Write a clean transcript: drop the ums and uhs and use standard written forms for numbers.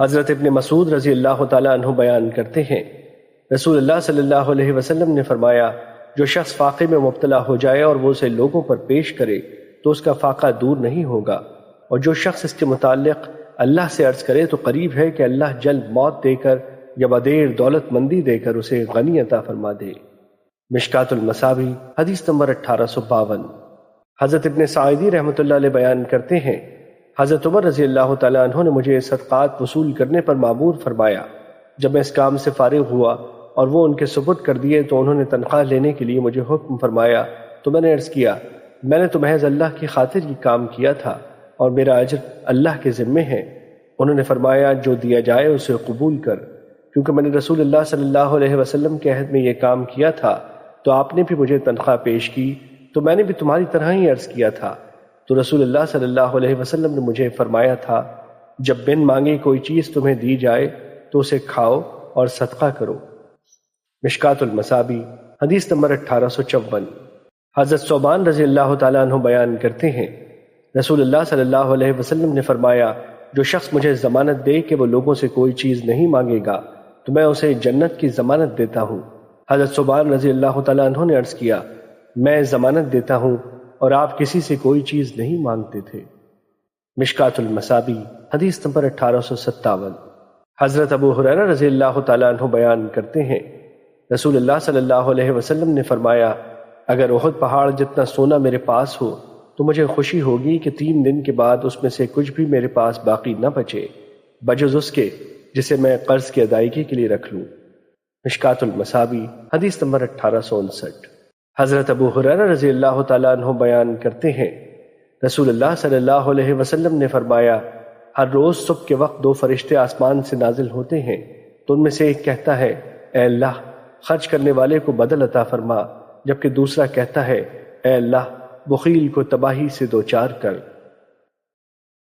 حضرت ابن مسعود رضی اللہ تعالیٰ عنہ بیان کرتے ہیں، رسول اللہ صلی اللہ علیہ وسلم نے فرمایا، جو شخص فاقے میں مبتلا ہو جائے اور وہ اسے لوگوں پر پیش کرے تو اس کا فاقہ دور نہیں ہوگا، اور جو شخص اس کے متعلق اللہ سے عرض کرے تو قریب ہے کہ اللہ جلد موت دے کر یا بدیر دولت مندی دے کر اسے غنی عطا فرما دے۔ مشکات المصابیح حدیث نمبر 1852۔ حضرت ابن سعیدی رحمۃ اللہ علیہ بیان کرتے ہیں، حضرت عمر رضی اللہ تعالیٰ عنہ نے مجھے صدقات وصول کرنے پر مامور فرمایا۔ جب میں اس کام سے فارغ ہوا اور وہ ان کے سپرد کر دیے تو انہوں نے تنخواہ لینے کے لیے مجھے حکم فرمایا، تو میں نے عرض کیا، میں نے تو محض اللہ کی خاطر یہ کام کیا تھا اور میرا اجر اللہ کے ذمے ہے۔ انہوں نے فرمایا، جو دیا جائے اسے قبول کر، کیونکہ میں نے رسول اللہ صلی اللہ علیہ وسلم کے عہد میں یہ کام کیا تھا تو آپ نے بھی مجھے تنخواہ پیش کی، تو میں نے بھی تمہاری طرح ہی عرض کیا تھا۔ تو رسول اللہ صلی اللہ علیہ وسلم نے مجھے فرمایا تھا، جب بن مانگے کوئی چیز تمہیں دی جائے تو اسے کھاؤ اور صدقہ کرو۔ مشکات المصابیح حدیث نمبر 1854۔ حضرت ثوبان رضی اللہ تعالیٰ عنہ بیان کرتے ہیں، رسول اللہ صلی اللہ علیہ وسلم نے فرمایا، جو شخص مجھے ضمانت دے کہ وہ لوگوں سے کوئی چیز نہیں مانگے گا تو میں اسے جنت کی ضمانت دیتا ہوں۔ حضرت ثوبان رضی اللہ تعالیٰ عنہ نے عرض کیا، میں ضمانت دیتا ہوں اور آپ کسی سے کوئی چیز نہیں مانگتے تھے۔ مشکات المصابیح حدیث نمبر 1857۔ حضرت ابو ہریرہ رضی اللہ تعالیٰ عنہ بیان کرتے ہیں، رسول اللہ صلی اللہ علیہ وسلم نے فرمایا، اگر احد پہاڑ جتنا سونا میرے پاس ہو تو مجھے خوشی ہوگی کہ 3 دن کے بعد اس میں سے کچھ بھی میرے پاس باقی نہ بچے بجز اس کے جسے میں قرض کی ادائیگی کے لیے رکھ لوں۔ مشکات المصابیح حدیث نمبر 1859۔ حضرت ابو ہریرہ رضی اللہ تعالیٰ عنہ بیان کرتے ہیں، رسول اللہ صلی اللہ علیہ وسلم نے فرمایا، ہر روز صبح کے وقت 2 فرشتے آسمان سے نازل ہوتے ہیں تو ان میں سے ایک کہتا ہے، اے اللہ، خرچ کرنے والے کو بدل عطا فرما، جبکہ دوسرا کہتا ہے، اے اللہ، بخیل کو تباہی سے دوچار کر۔